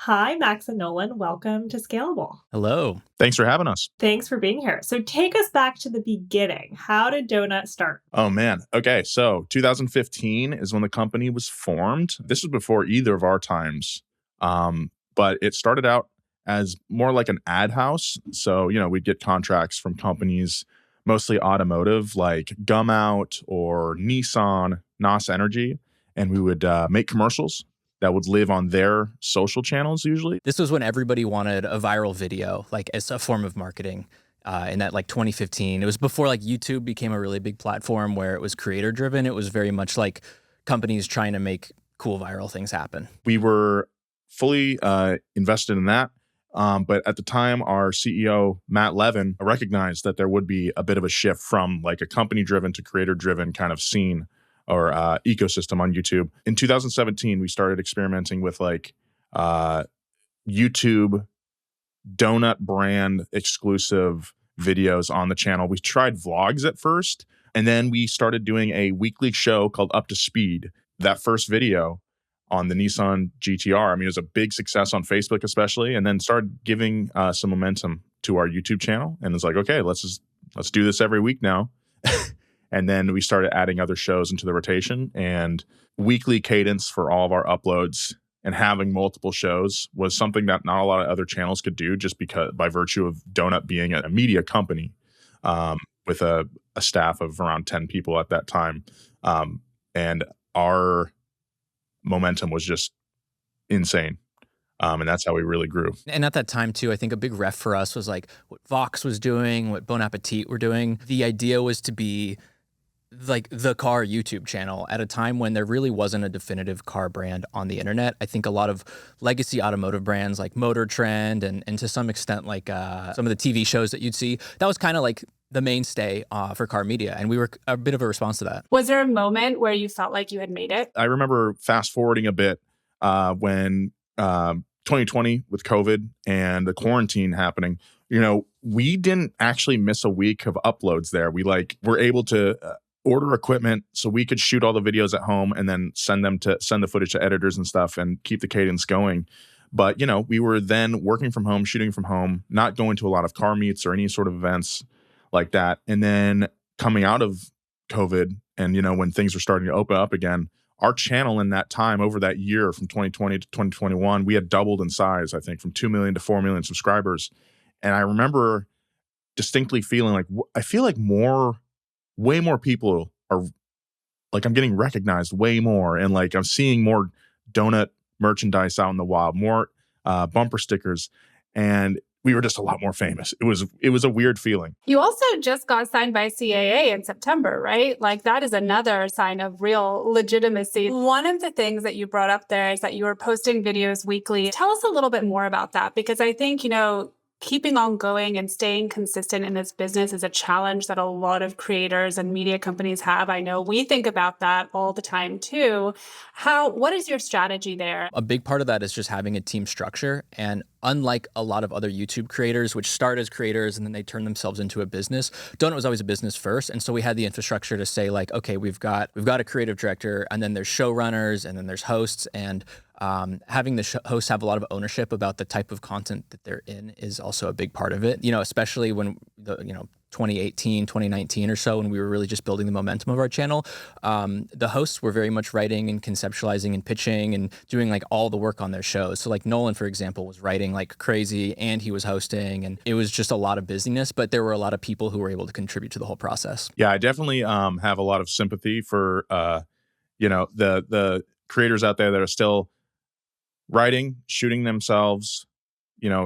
Hi, Max and Nolan. Welcome to Scalable. Hello. Thanks for having us. Thanks for being here. So take us back to the beginning. How did Donut start? Oh, man. Okay. So 2015 is when the company was formed. This was before either of our times. But it started out as more like an ad house. So, we'd get contracts from companies, mostly automotive, like Gum Out or Nissan, NOS Energy. And we would make commercials that would live on their social channels usually. This was when everybody wanted a viral video, like as a form of marketing. In that 2015, it was before YouTube became a really big platform where it was creator driven. It was very much like companies trying to make cool viral things happen. We were fully invested in that. But at the time, our CEO, Matt Levin, recognized that there would be a bit of a shift from like a company driven to creator driven kind of scene or ecosystem on YouTube. In 2017, we started experimenting with YouTube donut brand exclusive videos on the channel. We tried vlogs at first, and then we started doing a weekly show called Up to Speed. That first video on the Nissan GTR, it was a big success on Facebook especially, and then started giving some momentum to our YouTube channel. And it's like, okay, let's do this every week now. And then we started adding other shows into the rotation, and weekly cadence for all of our uploads and having multiple shows was something that not a lot of other channels could do, just because by virtue of Donut being a media company with a staff of around 10 people at that time. And our momentum was just insane. And that's how we really grew. And at that time too, I think a big ref for us was like what Vox was doing, what Bon Appetit were doing. The idea was to be like the car YouTube channel at a time when there really wasn't a definitive car brand on the internet. I think a lot of legacy automotive brands like Motor Trend and to some extent some of the TV shows that you'd see, that was kind of like the mainstay for car media. And we were a bit of a response to that. Was there a moment where you felt like you had made it? I remember fast forwarding a bit when 2020 with COVID and the quarantine happening, we didn't actually miss a week of uploads there. We were able to order equipment so we could shoot all the videos at home and then send the footage to editors and stuff and keep the cadence going. But, we were then working from home, shooting from home, not going to a lot of car meets or any sort of events like that. And then coming out of COVID and, when things were starting to open up again, our channel in that time over that year from 2020 to 2021, we had doubled in size, I think, from 2 million to 4 million subscribers. And I remember distinctly feeling I feel like way more people are I'm getting recognized way more. And I'm seeing more donut merchandise out in the wild, more bumper stickers. And we were just a lot more famous. It was a weird feeling. You also just got signed by CAA in September, right? That is another sign of real legitimacy. One of the things that you brought up there is that you were posting videos weekly. Tell us a little bit more about that, because I think, keeping on going and staying consistent in this business is a challenge that a lot of creators and media companies have. I know we think about that all the time too. What is your strategy there? A big part of that is just having a team structure. And unlike a lot of other YouTube creators, which start as creators and then they turn themselves into a business, Donut was always a business first. And so we had the infrastructure to say okay, we've got a creative director, and then there's showrunners, and then there's hosts, and having the hosts have a lot of ownership about the type of content that they're in is also a big part of it. Especially when 2018, 2019 or so, when we were really just building the momentum of our channel, the hosts were very much writing and conceptualizing and pitching and doing all the work on their shows. So Nolan, for example, was writing like crazy, and he was hosting, and it was just a lot of busyness, but there were a lot of people who were able to contribute to the whole process. Yeah, I definitely have a lot of sympathy for the creators out there that are still writing, shooting themselves,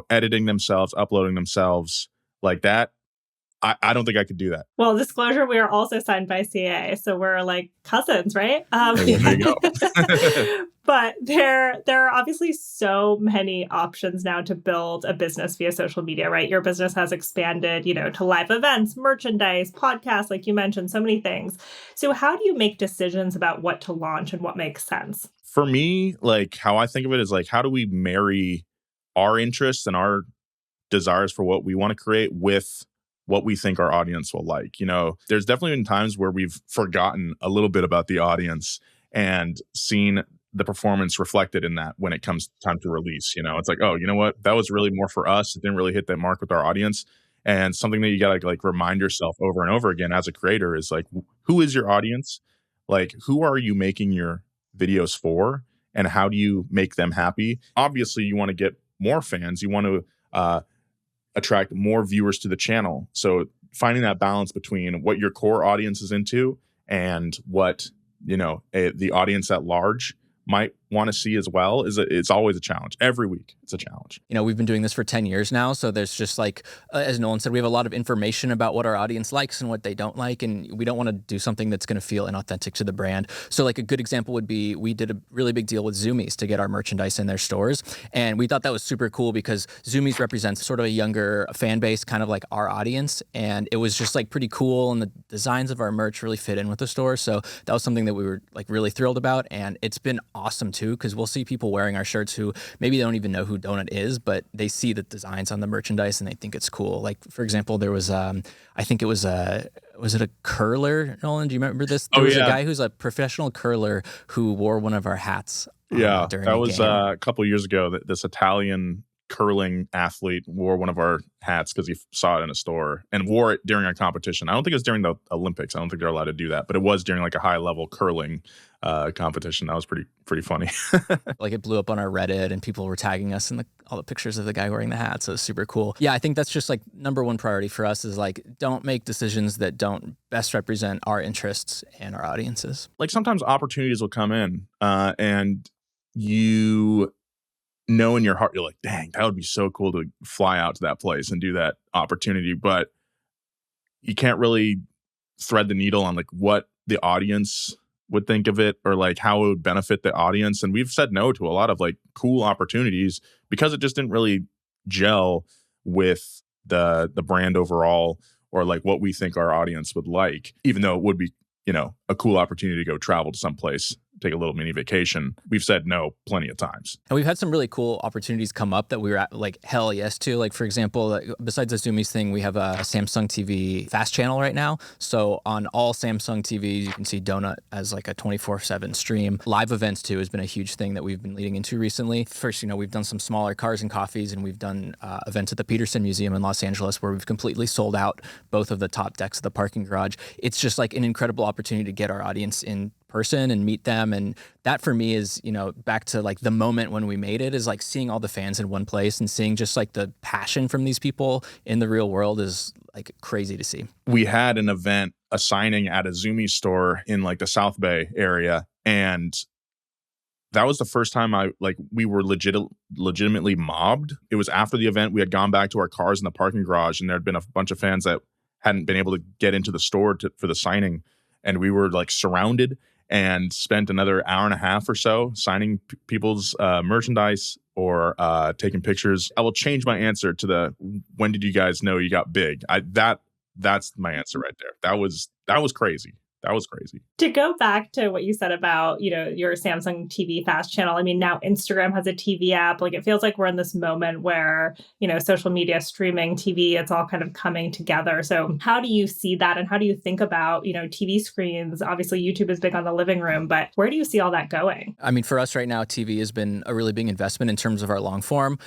editing themselves, uploading themselves like that. I don't think I could do that. Well, disclosure, we are also signed by CA, so we're cousins, right? There you go. But there are obviously so many options now to build a business via social media, right? Your business has expanded, to live events, merchandise, podcasts, like you mentioned, so many things. So how do you make decisions about what to launch and what makes sense? For me, how I think of it is how do we marry our interests and our desires for what we want to create with what we think our audience will like. There's definitely been times where we've forgotten a little bit about the audience and seen the performance reflected in that when it comes time to release. It's like, oh, you know what? That was really more for us. It didn't really hit that mark with our audience. And something that you got to like remind yourself over and over again as a creator is like, who is your audience? Like, who are you making your videos for? And how do you make them happy? Obviously, you want to get more fans. You want to attract more viewers to the channel. So finding that balance between what your core audience is into and what the audience at large might want to see as well it's always a challenge. Every week it's a challenge. We've been doing this for 10 years now, so there's just like as Nolan said, we have a lot of information about what our audience likes and what they don't like, and we don't want to do something that's going to feel inauthentic to the brand. So like a good example would be we did a really big deal with Zoomies to get our merchandise in their stores, and we thought that was super cool because Zoomies represents sort of a younger fan base, kind of like our audience, and it was just like pretty cool, and the designs of our merch really fit in with the store. So that was something that we were like really thrilled about, and it's been awesome too because we'll see people wearing our shirts who maybe they don't even know who Donut is, but they see the designs on the merchandise and they think it's cool. Like for example, there was I think it was was it a curler, Nolan? Do you remember this? There was a guy who's a professional curler who wore one of our hats. During that was a couple of years ago. That this Italian curling athlete wore one of our hats because he saw it in a store and wore it during our competition. I don't think it was during the Olympics. I don't think they're allowed to do that, but it was during like a high level curling competition. That was pretty funny. Like it blew up on our Reddit and people were tagging us in all the pictures of the guy wearing the hat. So it was super cool. Yeah, I think that's just like number one priority for us is like don't make decisions that don't best represent our interests and our audiences. Like sometimes opportunities will come in and you know in your heart, you're like, dang, that would be so cool to fly out to that place and do that opportunity. But you can't really thread the needle on like what the audience would think of it or like how it would benefit the audience. And we've said no to a lot of like cool opportunities because it just didn't really gel with the brand overall or like what we think our audience would like, even though it would be, a cool opportunity to go travel to some place, take a little mini vacation. We've said no plenty of times. And we've had some really cool opportunities come up that we were at, like hell yes to. Like for example, besides the Zoomies thing, we have a Samsung TV fast channel right now. So on all Samsung TVs, you can see Donut as like a 24/7 stream. Live events too has been a huge thing that we've been leading into recently. First, we've done some smaller cars and coffees, and we've done events at the Peterson Museum in Los Angeles where we've completely sold out both of the top decks of the parking garage. It's just like an incredible opportunity to get our audience in person and meet them. And that for me is, back to like the moment when we made it is like seeing all the fans in one place and seeing just like the passion from these people in the real world is like crazy to see. We had an event, a signing at a Zoomies store in like the South Bay area. And that was the first time we were legitimately mobbed. It was after the event. We had gone back to our cars in the parking garage and there had been a bunch of fans that hadn't been able to get into the store for the signing. And we were like surrounded and spent another hour and a half or so signing people's merchandise or taking pictures. I will change my answer to the when did you guys know you got big? That's my answer right there. That was crazy. That was crazy. To go back to what you said about, your Samsung TV fast channel. I mean, now Instagram has a TV app. Like it feels like we're in this moment where, social media, streaming, TV, it's all kind of coming together. So how do you see that? And how do you think about, TV screens? Obviously, YouTube is big on the living room, but where do you see all that going? I mean, for us right now, TV has been a really big investment in terms of our long form.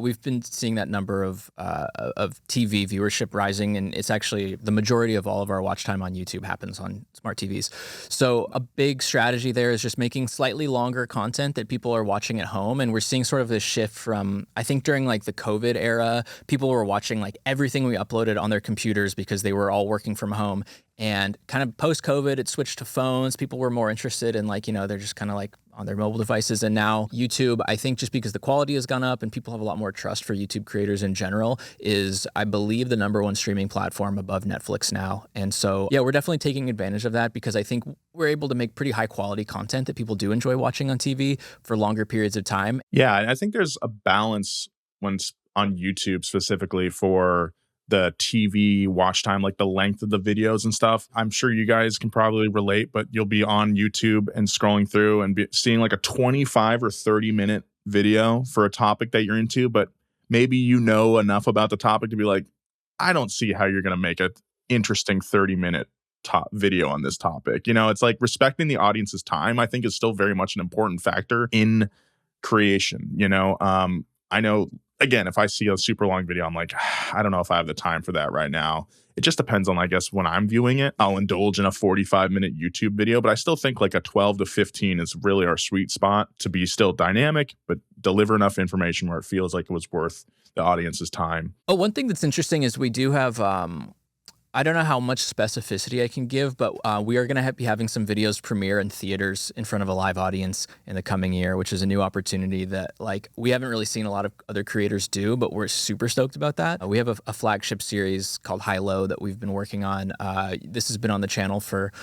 We've been seeing that number of TV viewership rising, and it's actually the majority of all of our watch time on YouTube happens on smart TVs. So a big strategy there is just making slightly longer content that people are watching at home. And we're seeing sort of this shift from, I think during like the COVID era, people were watching like everything we uploaded on their computers because they were all working from home. And kind of post-COVID, it switched to phones. People were more interested in like, they're just kind of like on their mobile devices. And now YouTube, I think just because the quality has gone up and people have a lot more trust for YouTube creators in general, is I believe the number one streaming platform above Netflix now. And so, yeah, we're definitely taking advantage of that because I think we're able to make pretty high quality content that people do enjoy watching on TV for longer periods of time. Yeah, I think there's a balance on YouTube specifically for the TV watch time, like the length of the videos and stuff. I'm sure you guys can probably relate, but you'll be on YouTube and scrolling through and seeing like a 25 or 30 minute video for a topic that you're into, but maybe you know enough about the topic to be like, I don't see how you're going to make an interesting 30-minute video on this topic. You know, it's like respecting the audience's time, I think, is still very much an important factor in creation. You know, I know, again, if I see a super long video, I'm like, I don't know if I have the time for that right now. It just depends on, I guess, when I'm viewing it. I'll indulge in a 45-minute YouTube video, but I still think like a 12 to 15 is really our sweet spot to be still dynamic, but deliver enough information where it feels like it was worth the audience's time. Oh, one thing that's interesting is we do have, I don't know how much specificity I can give, but we are going to be having some videos premiere in theaters in front of a live audience in the coming year, which is a new opportunity that like we haven't really seen a lot of other creators do, but we're super stoked about that. We have a flagship series called High Low that we've been working on. This has been on the channel for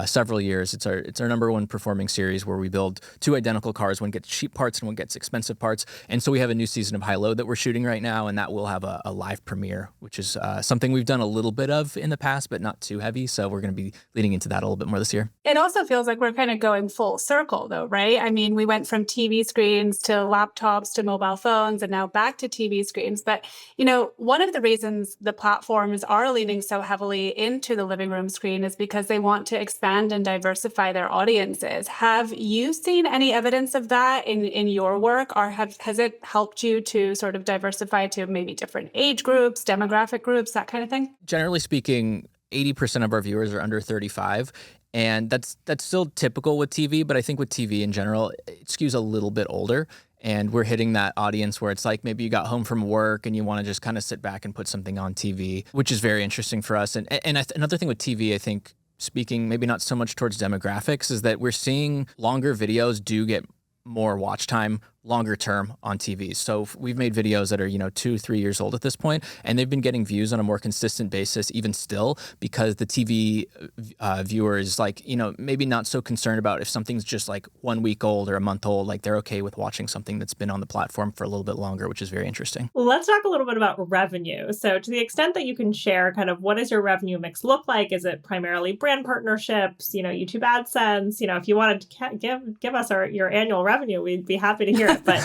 several years. It's our #1 performing series where we build 2 identical cars. One gets cheap parts and one gets expensive parts. And so we have a new season of High Low that we're shooting right now, and that will have a live premiere, which is something we've done a little bit of in the past, but not too heavy. So we're going to be leading into that a little bit more this year. It also feels like we're kind of going full circle though, right? I mean, we went from TV screens to laptops to mobile phones and now back to TV screens. But, you know, one of the reasons the platforms are leaning so heavily into the living room screen is because they want to expand and diversify their audiences. Have you seen any evidence of that in your work, or has it helped you to sort of diversify to maybe different age groups, demographic groups, that kind of thing? Generally speaking, 80% of our viewers are under 35. And that's still typical with TV, but I think with TV in general, it skews a little bit older. And we're hitting that audience where it's like maybe you got home from work and you want to just kind of sit back and put something on TV, which is very interesting for us. And another thing with TV, I think, speaking maybe not so much towards demographics, is that we're seeing longer videos do get more watch time longer term on TV. So we've made videos that are, 2-3 years old at this point, and they've been getting views on a more consistent basis even still, because the TV viewer is like, maybe not so concerned about if something's just like 1 week old or a month old, like they're okay with watching something that's been on the platform for a little bit longer, which is very interesting. Let's talk a little bit about revenue. So to the extent that you can share, kind of what does your revenue mix look like? Is it primarily brand partnerships, YouTube AdSense? If you wanted to give us your annual revenue, we'd be happy to hear it. But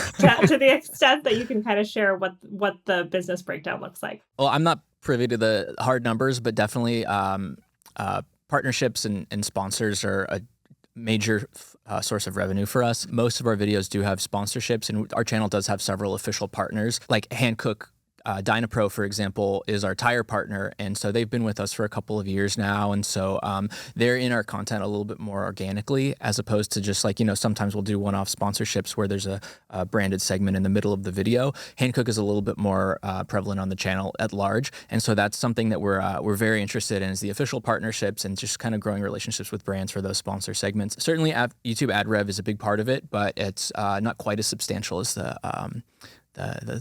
to the extent that you can kind of share what the business breakdown looks like. Well, I'm not privy to the hard numbers, but definitely partnerships and sponsors are a major source of revenue for us. Most of our videos do have sponsorships, and our channel does have several official partners, like Hankook. Dynapro, for example, is our tire partner, and so they've been with us for a couple of years now, and so they're in our content a little bit more organically, as opposed to just like, sometimes we'll do one-off sponsorships where there's a branded segment in the middle of the video. Hankook is a little bit more prevalent on the channel at large, and so that's something that we're very interested in, is the official partnerships and just kind of growing relationships with brands for those sponsor segments. Certainly, YouTube ad rev is a big part of it, but it's not quite as substantial as the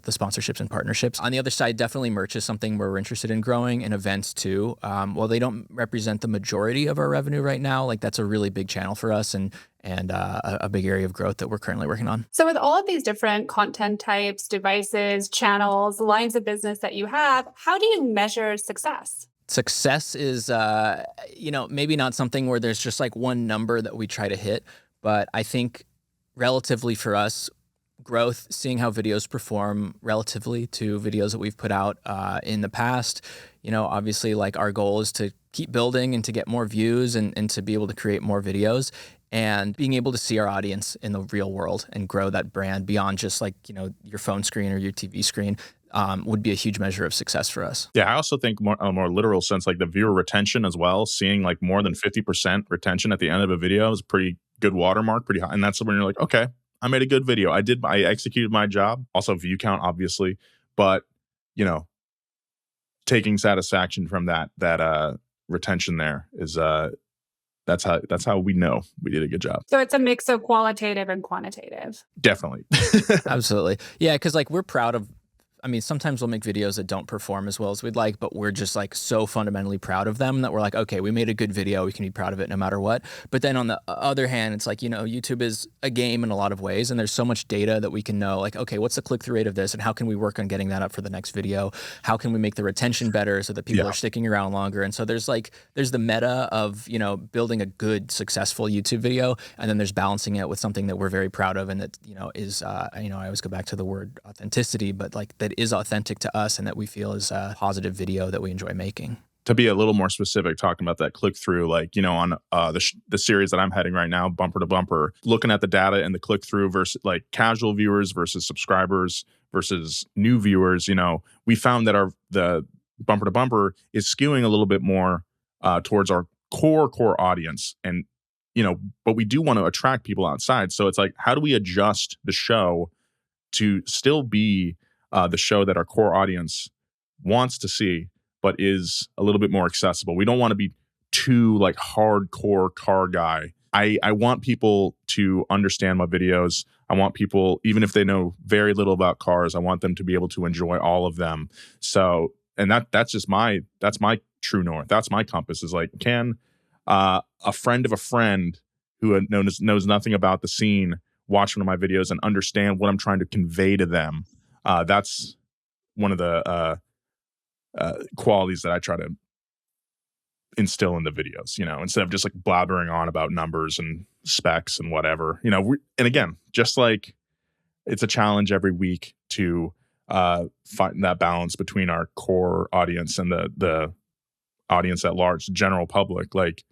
sponsorships and partnerships. On the other side, definitely merch is something we're interested in growing, and events too. While they don't represent the majority of our revenue right now, like that's a really big channel for us and a big area of growth that we're currently working on. So with all of these different content types, devices, channels, lines of business that you have, how do you measure success? Success is, maybe not something where there's just like one number that we try to hit, but I think relatively for us, growth, seeing how videos perform relatively to videos that we've put out in the past. Obviously, like our goal is to keep building and to get more views and to be able to create more videos, and being able to see our audience in the real world and grow that brand beyond just like, your phone screen or your TV screen would be a huge measure of success for us. Yeah, I also think a more literal sense, like the viewer retention as well, seeing like more than 50% retention at the end of a video is a pretty good watermark, pretty high. And that's when you're like, okay, I made a good video. I executed my job. Also view count, obviously, but taking satisfaction from that retention there is that's how we know we did a good job. So it's a mix of qualitative and quantitative. Definitely. Absolutely. Yeah, because like we're proud of, sometimes we'll make videos that don't perform as well as we'd like, but we're just like so fundamentally proud of them that we're like, okay, we made a good video. We can be proud of it no matter what. But then on the other hand, it's like, YouTube is a game in a lot of ways, and there's so much data that we can know, like, okay, what's the click-through rate of this, and how can we work on getting that up for the next video? How can we make the retention better so that people are sticking around longer? And so there's the meta of, building a good, successful YouTube video, and then there's balancing it with something that we're very proud of, and that, is, I always go back to the word authenticity, but like that is authentic to us and that we feel is a positive video that we enjoy making. to be a little more specific, talking about that click through, like, on the series that I'm heading right now, Bumper to Bumper, looking at the data and the click through versus like casual viewers versus subscribers versus new viewers, we found that the Bumper to Bumper is skewing a little bit more towards our core audience. And, but we do want to attract people outside. So it's like, how do we adjust the show to still be the show that our core audience wants to see, but is a little bit more accessible? We don't want to be too like hardcore car guy. I want people to understand my videos. I want people, even if they know very little about cars, I want them to be able to enjoy all of them. So, and that's my true north. That's my compass, is like, can a friend of a friend who knows nothing about the scene watch one of my videos and understand what I'm trying to convey to them? That's one of the qualities that I try to instill in the videos, instead of just like blabbering on about numbers and specs and whatever, and again, just like it's a challenge every week to find that balance between our core audience and the audience at large, the general public. Like,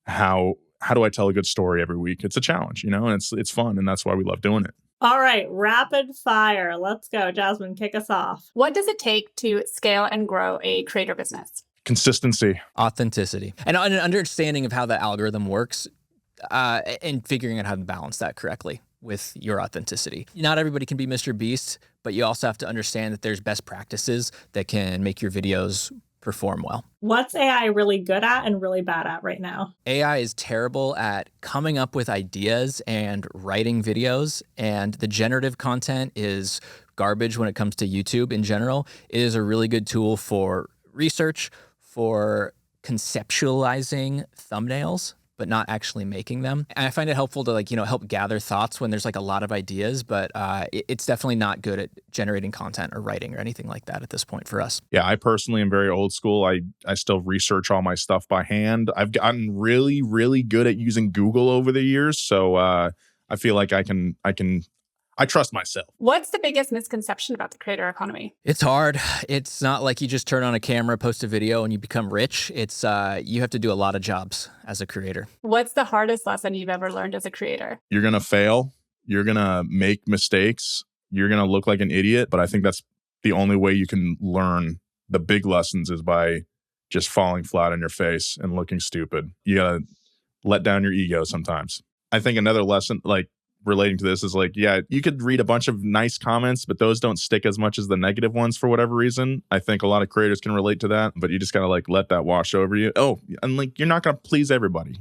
how do I tell a good story every week? It's a challenge, and it's fun, and that's why we love doing it. All right, rapid fire. Let's go. Jasmine, kick us off. What does it take to scale and grow a creator business? Consistency. Authenticity. And an understanding of how the algorithm works, and figuring out how to balance that correctly with your authenticity. Not everybody can be Mr. Beast, but you also have to understand that there's best practices that can make your videos perform well. What's AI really good at and really bad at right now? AI is terrible at coming up with ideas and writing videos, and the generative content is garbage when it comes to YouTube in general. It is a really good tool for research, for conceptualizing thumbnails, but not actually making them. And I find it helpful to help gather thoughts when there's like a lot of ideas, but it's definitely not good at generating content or writing or anything like that at this point for us. Yeah, I personally am very old school. I still research all my stuff by hand. I've gotten really, really good at using Google over the years. So I feel like I trust myself. What's the biggest misconception about the creator economy? It's hard. It's not like you just turn on a camera, post a video, and you become rich. It's you have to do a lot of jobs as a creator. What's the hardest lesson you've ever learned as a creator? You're going to fail. You're going to make mistakes. You're going to look like an idiot. But I think that's the only way you can learn the big lessons, is by just falling flat on your face and looking stupid. You got to let down your ego sometimes. I think another lesson, like, relating to this, is like, yeah, you could read a bunch of nice comments, but those don't stick as much as the negative ones for whatever reason. I think a lot of creators can relate to that, but you just gotta like let that wash over you. Oh, and like, you're not gonna please everybody,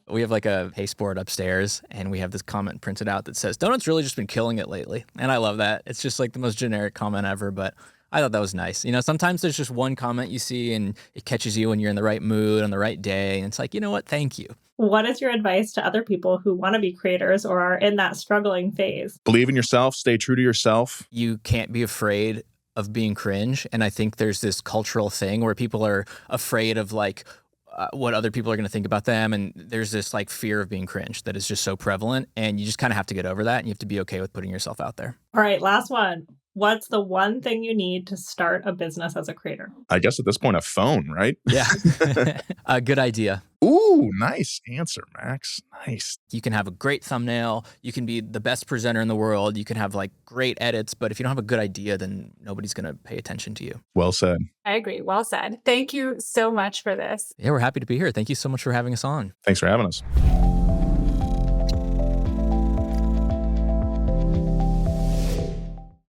We have like a paste board upstairs, and we have this comment printed out that says, "Donut's really just been killing it lately." And I love that. It's just like the most generic comment ever, but I thought that was nice. Sometimes there's just one comment you see and it catches you when you're in the right mood on the right day. And it's like, you know what? Thank you. What is your advice to other people who want to be creators or are in that struggling phase? Believe in yourself. Stay true to yourself. You can't be afraid of being cringe. And I think there's this cultural thing where people are afraid of like what other people are going to think about them. And there's this like fear of being cringe that is just so prevalent. And you just kind of have to get over that. And you have to be okay with putting yourself out there. All right, last one. What's the one thing you need to start a business as a creator? I guess at this point, a phone, right? Yeah. A good idea. Ooh, nice answer, Max. Nice. You can have a great thumbnail. You can be the best presenter in the world. You can have like great edits, but if you don't have a good idea, then nobody's going to pay attention to you. Well said. I agree. Well said. Thank you so much for this. Yeah, we're happy to be here. Thank you so much for having us on. Thanks for having us.